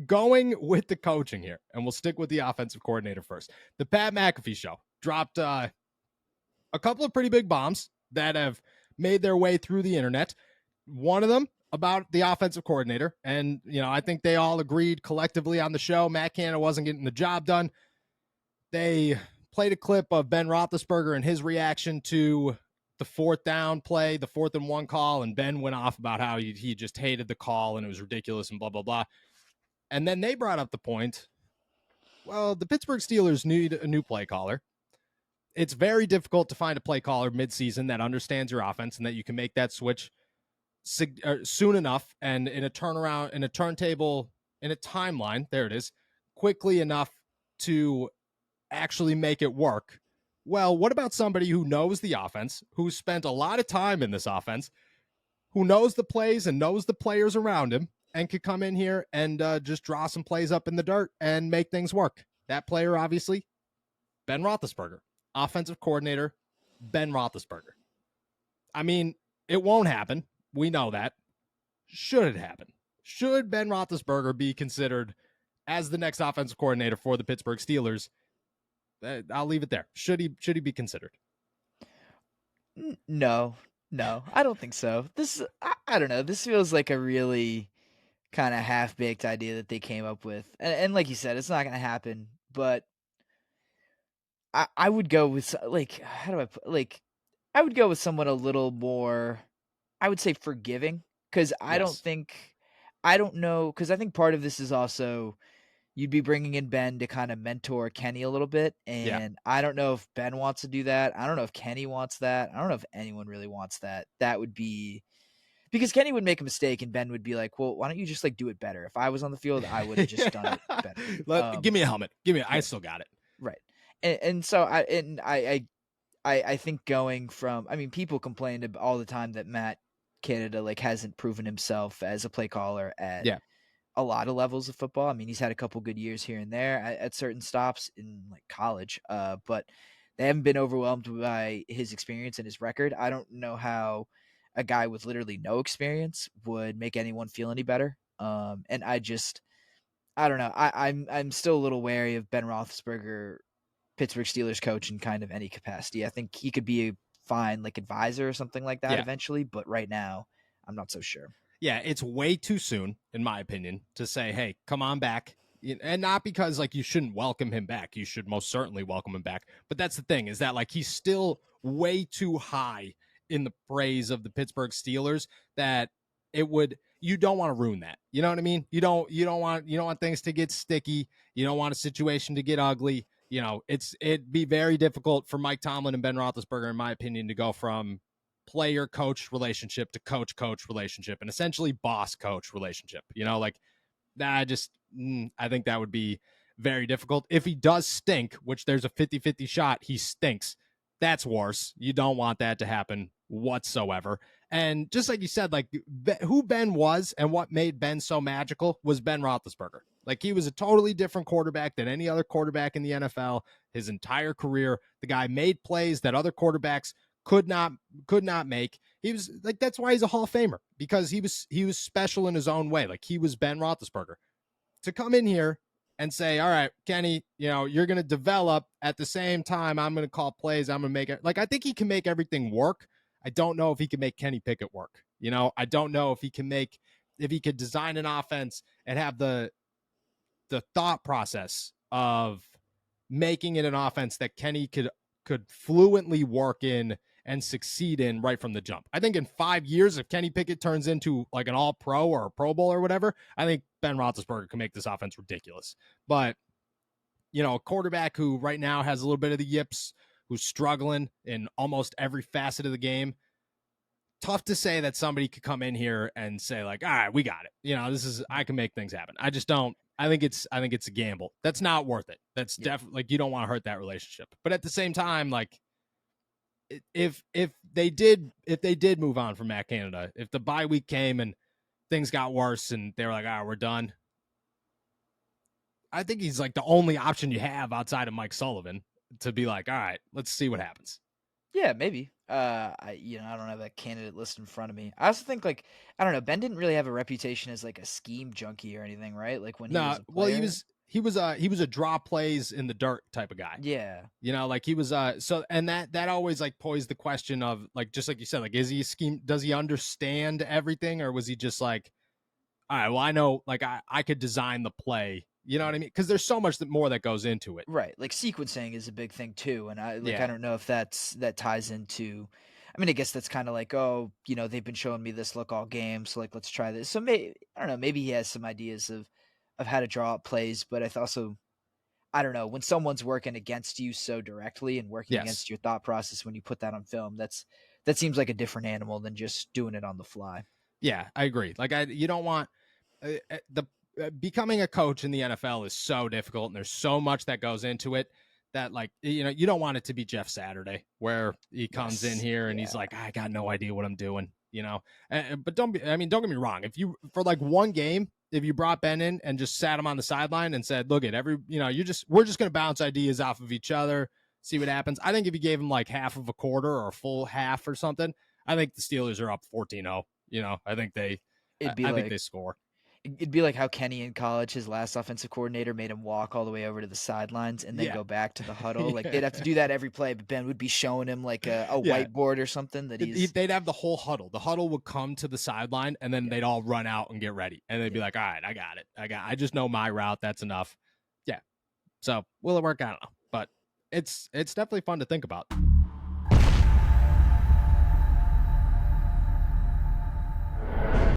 going with the coaching here, and we'll stick with the offensive coordinator first. The Pat McAfee show dropped a couple of pretty big bombs that have made their way through the internet. One of them about the offensive coordinator. And, I think they all agreed collectively on the show. Matt Canada wasn't getting the job done. They played a clip of Ben Roethlisberger and his reaction to the fourth down play, the 4th and 1 call. And Ben went off about how he just hated the call and it was ridiculous and blah, blah, blah. And then they brought up the point, well, the Pittsburgh Steelers need a new play caller. It's very difficult to find a play caller midseason that understands your offense and that you can make that switch soon enough and in a turnaround, in a turntable, in a timeline, there it is, quickly enough to actually make it work. Well, what about somebody who knows the offense, who spent a lot of time in this offense, who knows the plays and knows the players around him and could come in here and just draw some plays up in the dirt and make things work? That player, obviously, Ben Roethlisberger. Offensive coordinator, Ben Roethlisberger. I mean, it won't happen. We know that. Should it happen? Should Ben Roethlisberger be considered as the next offensive coordinator for the Pittsburgh Steelers? I'll leave it there. Should he be considered? No, I don't think so. I don't know. This feels like a really kind of half-baked idea that they came up with. And like you said, it's not going to happen, but I would go with like, how do I put, like, I would go with someone a little more, I would say, forgiving, because Yes. I don't know, because I think part of this is also you'd be bringing in Ben to kind of mentor Kenny a little bit, Yeah. and I don't know if Ben wants to do that. I don't know if Kenny wants that. I don't know if anyone really wants that. That would be because Kenny would make a mistake and Ben would be like, "Well, why don't you just like do it better? If I was on the field, I would have just done it better." Give me a helmet. I Right, still got it. right. And so I think going from, I mean, people complained all the time that Matt Canada like hasn't proven himself as a play caller at Yeah. a lot of levels of football. I mean, he's had a couple good years here and there at certain stops in like college, but they haven't been overwhelmed by his experience and his record. I don't know how a guy with literally no experience would make anyone feel any better. And I don't know. I'm still a little wary of Ben Roethlisberger, Pittsburgh Steelers coach, in kind of any capacity. I think he could be a fine like advisor or something like that Yeah. eventually, but right now I'm not so sure. Yeah, it's way too soon, in my opinion, to say, hey, come on back. And not because like you shouldn't welcome him back. You should most certainly welcome him back. But that's the thing, is that like he's still way too high in the praise of the Pittsburgh Steelers that you don't want to ruin that. You know what I mean? You don't want things to get sticky. You don't want a situation to get ugly. It'd be very difficult for Mike Tomlin and Ben Roethlisberger, in my opinion, to go from player coach relationship to coach relationship and essentially boss coach relationship. I think that would be very difficult. If he does stink, which there's a 50-50 shot he stinks, that's worse. You don't want that to happen whatsoever. And just like you said, like who Ben was and what made Ben so magical was Ben Roethlisberger. Like he was a totally different quarterback than any other quarterback in the NFL his entire career. The guy made plays that other quarterbacks could not make. He was like, that's why he's a Hall of Famer, because he was special in his own way. Like he was Ben Roethlisberger. To come in here and say, all right, Kenny, you're going to develop at the same time. I'm going to call plays. I'm going to make it. Like, I think he can make everything work. I don't know if he can make Kenny Pickett work. I don't know if he could design an offense and have the thought process of making it an offense that Kenny could fluently work in and succeed in right from the jump. I think in 5 years, if Kenny Pickett turns into like an all-pro or a Pro Bowl or whatever, I think Ben Roethlisberger can make this offense ridiculous. But, a quarterback who right now has a little bit of the yips, who's struggling in almost every facet of the game, tough to say that somebody could come in here and say like, all right, we got it. I can make things happen. I just don't. I think it's a gamble. That's not worth it. That's definitely like, you don't want to hurt that relationship. But at the same time, like if they did move on from Matt Canada, if the bye week came and things got worse and they were like, we're done, I think he's like the only option you have outside of Mike Sullivan to be like, all right, let's see what happens. Yeah, maybe. I don't have that candidate list in front of me. I also think like I don't know. Ben didn't really have a reputation as like a scheme junkie or anything, right? Like when he No, was a well, he player. was he was he was a draw plays in the dirt type of guy. Yeah. You know, like he was so, and that always like posed the question of like, just like you said, like, is he a scheme, does he understand everything, or was he just like, all right, well, I know, like, I could design the play, you know what I mean? Because there's so much more that goes into it. Right, like sequencing is a big thing too, and I Yeah. don't know if that ties into. I mean, I guess that's kind of like, oh, they've been showing me this look all game, so like let's try this. So maybe I don't know, maybe he has some ideas of how to draw up plays, but also I don't know when someone's working against you so directly and working Yes. against your thought process when you put that on film, that seems like a different animal than just doing it on the fly. Yeah, I agree. Like, you don't want the becoming a coach in the NFL is so difficult, and there's so much that goes into it that, like, you don't want it to be Jeff Saturday where he comes in Yes, here and he's yeah, like, I got no idea what I'm doing, but don't get me wrong. If you, for like one game, if you brought Ben in and just sat him on the sideline and said, look at we're just going to bounce ideas off of each other, see what happens. I think if you gave him like half of a quarter or a full half or something, I think the Steelers are up 14-0. I think it'd be I think like they score. It'd be like how Kenny in college, his last offensive coordinator made him walk all the way over to the sidelines and then Yeah. go back to the huddle. Like Yeah. they'd have to do that every play, but Ben would be showing him like a Yeah. whiteboard or something that he's They'd have the whole huddle. The huddle would come to the sideline, and then yeah, they'd all run out and get ready. And they'd be yeah. like, all right, I got it. I just know my route. That's enough. Yeah. So will it work? I don't know. But it's definitely fun to think about.